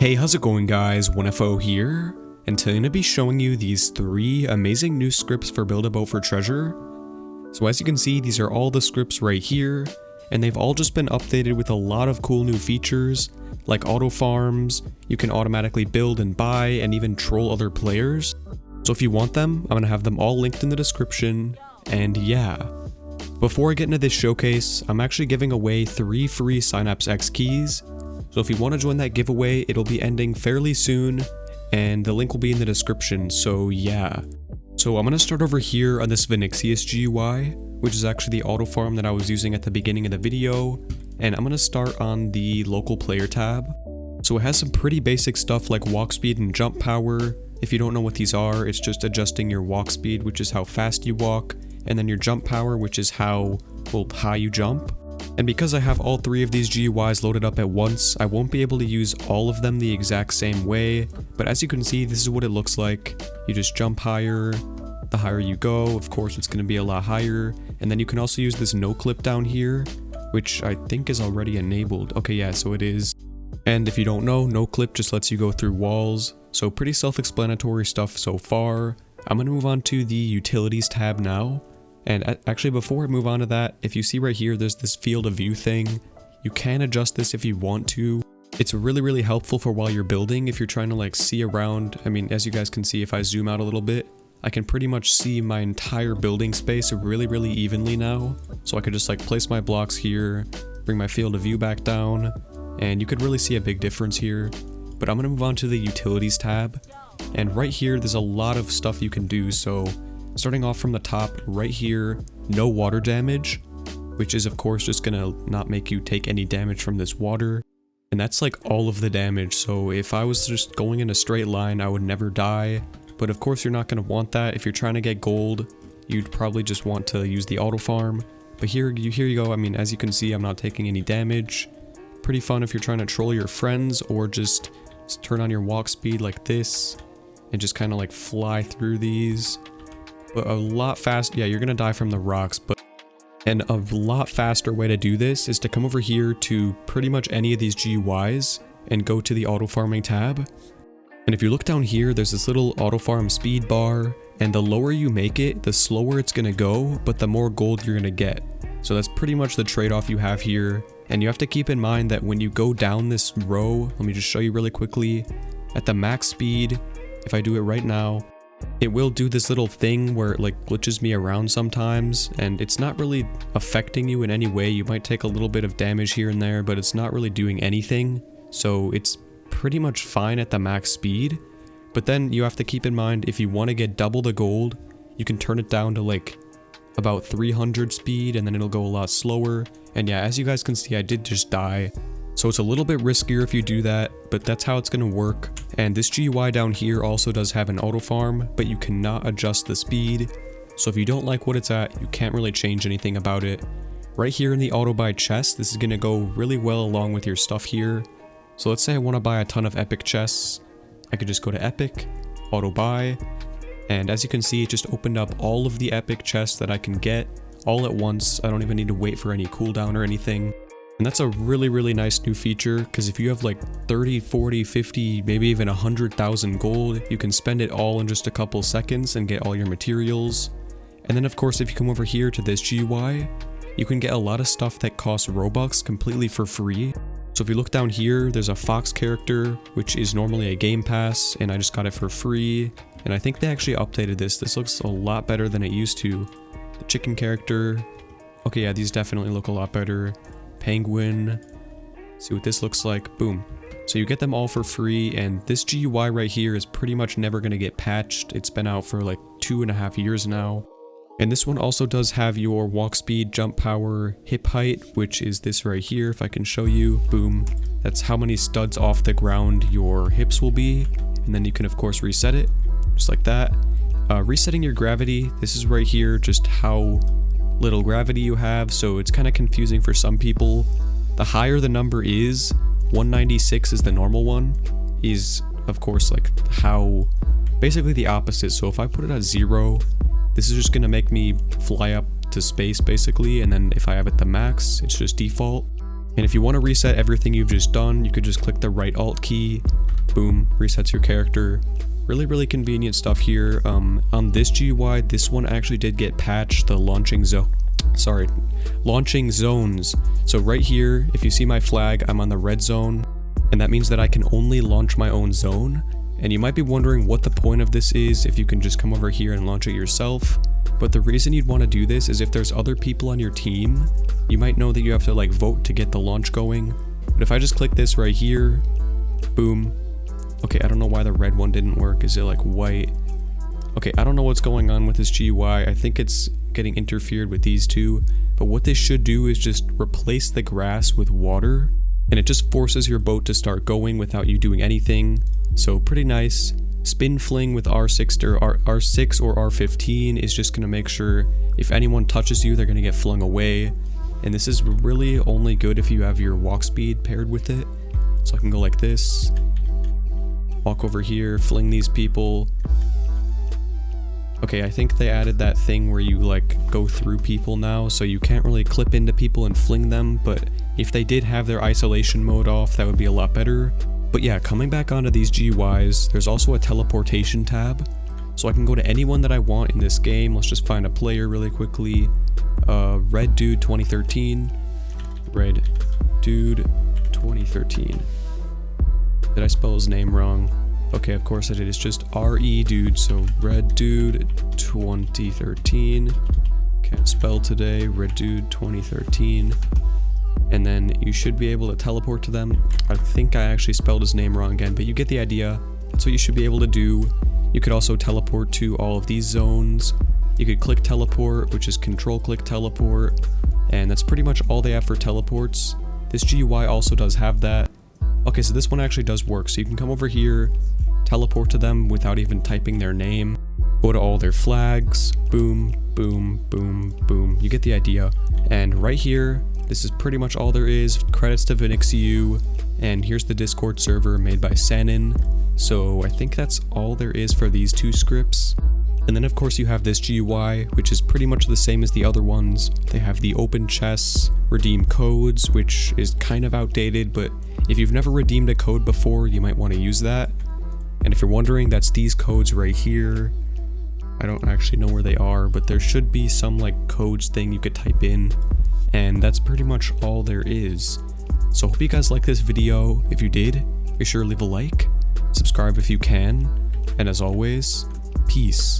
Hey, how's it going guys? 1FO here, and today I'm going to be showing you these 3 amazing new scripts for Build-A-Boat for Treasure. So as you can see, these are all the scripts right here, and they've all just been updated with a lot of cool new features, like auto farms, you can automatically build and buy, and even troll other players. So if you want them, I'm going to have them all linked in the description, and yeah. Before I get into this showcase, I'm actually giving away 3 free Synapse X keys. So if you want to join that giveaway, it'll be ending fairly soon, and the link will be in the description, so yeah. So I'm going to start over here on this Vynixius GUI, which is actually the auto farm that I was using at the beginning of the video, and I'm going to start on the local player tab. So it has some pretty basic stuff like walk speed and jump power. If you don't know what these are, it's just adjusting your walk speed, which is how fast you walk, and then your jump power, which is how high you jump. And because I have all 3 of these GUIs loaded up at once, I won't be able to use all of them the exact same way, but as you can see, this is what it looks like. You just jump higher, the higher you go, of course it's going to be a lot higher, and then you can also use this no clip down here, which I think is already enabled. Okay, yeah, so it is. And if you don't know, no clip just lets you go through walls, so pretty self-explanatory stuff so far. I'm going to move on to the utilities tab now. And actually, before I move on to that, if you see right here, there's this field of view thing. You can adjust this if you want to. It's really helpful for while you're building, if you're trying to like see around. I mean, as you guys can see, if I zoom out a little bit, I can pretty much see my entire building space really evenly now. So I could just like place my blocks here, bring my field of view back down, and you could really see a big difference here. But I'm going to move on to the utilities tab. And right here, there's a lot of stuff you can do. So starting off from the top, right here, no water damage, which is of course just gonna not make you take any damage from this water. And that's like all of the damage, so if I was just going in a straight line, I would never die. But of course you're not gonna want that. If you're trying to get gold, you'd probably just want to use the auto farm. But here you go, I mean, as you can see, I'm not taking any damage. Pretty fun if you're trying to troll your friends, or just turn on your walk speed like this, and just kind of like fly through these. But a lot fast, yeah, you're gonna die from the rocks, and a lot faster way to do this is to come over here to pretty much any of these GUIs and go to the auto farming tab. And if you look down here, there's this little auto farm speed bar, and the lower you make it, the slower it's gonna go, but the more gold you're gonna get. So that's pretty much the trade-off you have here. And you have to keep in mind that when you go down this row, let me just show you really quickly, at the max speed, if I do it right now, it will do this little thing where it like glitches me around sometimes, and it's not really affecting you in any way. You might take a little bit of damage here and there, but it's not really doing anything. So it's pretty much fine at the max speed. But then you have to keep in mind, if you want to get double the gold, you can turn it down to like about 300 speed, and then it'll go a lot slower. And yeah, as you guys can see, I did just die. So it's a little bit riskier if you do that, but that's how it's going to work. And this GUI down here also does have an auto farm, but you cannot adjust the speed. So if you don't like what it's at, you can't really change anything about it. Right here in the auto buy chest, this is going to go really well along with your stuff here. So let's say I want to buy a ton of epic chests. I could just go to epic, auto buy, and as you can see, it just opened up all of the epic chests that I can get all at once. I don't even need to wait for any cooldown or anything. And that's a really nice new feature, because if you have like 30, 40, 50, maybe even 100,000 gold, you can spend it all in just a couple seconds and get all your materials. And then of course, if you come over here to this GUI, you can get a lot of stuff that costs Robux completely for free. So if you look down here, there's a fox character, which is normally a game pass, and I just got it for free. And I think they actually updated this. This looks a lot better than it used to. The chicken character. Okay, yeah, these definitely look a lot better. Penguin, see what this looks like, boom. So you get them all for free, and this GUI right here is pretty much never going to get patched. It's been out for like 2.5 years now. And this one also does have your walk speed, jump power, hip height, which is this right here, if I can show you, boom. That's how many studs off the ground your hips will be, and then you can of course reset it, just like that. Resetting your gravity, this is right here, just how little gravity you have, so it's kind of confusing for some people. The higher the number is, 196 is the normal one, is of course like how, basically the opposite. So if I put it at 0, this is just going to make me fly up to space basically, and then if I have it the max, it's just default. And if you want to reset everything you've just done, you could just click the right alt key, boom, resets your character. Really convenient stuff here. On this GUI, this one actually did get patched, the launching zones. So right here, if you see my flag, I'm on the red zone, and that means that I can only launch my own zone. And you might be wondering what the point of this is if you can just come over here and launch it yourself. But the reason you'd want to do this is if there's other people on your team, you might know that you have to like vote to get the launch going. But if I just click this right here, boom. Okay, I don't know why the red one didn't work. Is it like white? Okay, I don't know what's going on with this GUI. I think it's getting interfered with these two. But what this should do is just replace the grass with water. And it just forces your boat to start going without you doing anything. So pretty nice. Spin fling with R6 or R15 is just going to make sure if anyone touches you, they're going to get flung away. And this is really only good if you have your walk speed paired with it. So I can go like this. Walk over here, fling these people. Okay, I think they added that thing where you like go through people now, so you can't really clip into people and fling them, but if they did have their isolation mode off, that would be a lot better. But yeah, coming back onto these GUIs, there's also a teleportation tab, so I can go to anyone that I want in this game. Let's just find a player really quickly. Red Dude 2013. Red Dude 2013. Did I spell his name wrong? Okay, of course I did. It's just RE Dude, so Red Dude 2013. Can't spell today. Red Dude 2013. And then you should be able to teleport to them. I think I actually spelled his name wrong again, but you get the idea. That's what you should be able to do. You could also teleport to all of these zones. You could click teleport, which is control click teleport. And that's pretty much all they have for teleports. This GUI also does have that. Okay, so this one actually does work. So you can come over here, teleport to them without even typing their name. Go to all their flags. Boom, boom, boom, boom. You get the idea. And right here, this is pretty much all there is. Credits to Vynixius. And here's the Discord server made by Sanin. So I think that's all there is for these two scripts. And then of course you have this GUI, which is pretty much the same as the other ones. They have the open chests, redeem codes, which is kind of outdated, but if you've never redeemed a code before, you might want to use that. And if you're wondering, that's these codes right here. I don't actually know where they are, but there should be some like codes thing you could type in. And that's pretty much all there is. So hope you guys like this video. If you did, be sure to leave a like, subscribe if you can, and as always, peace.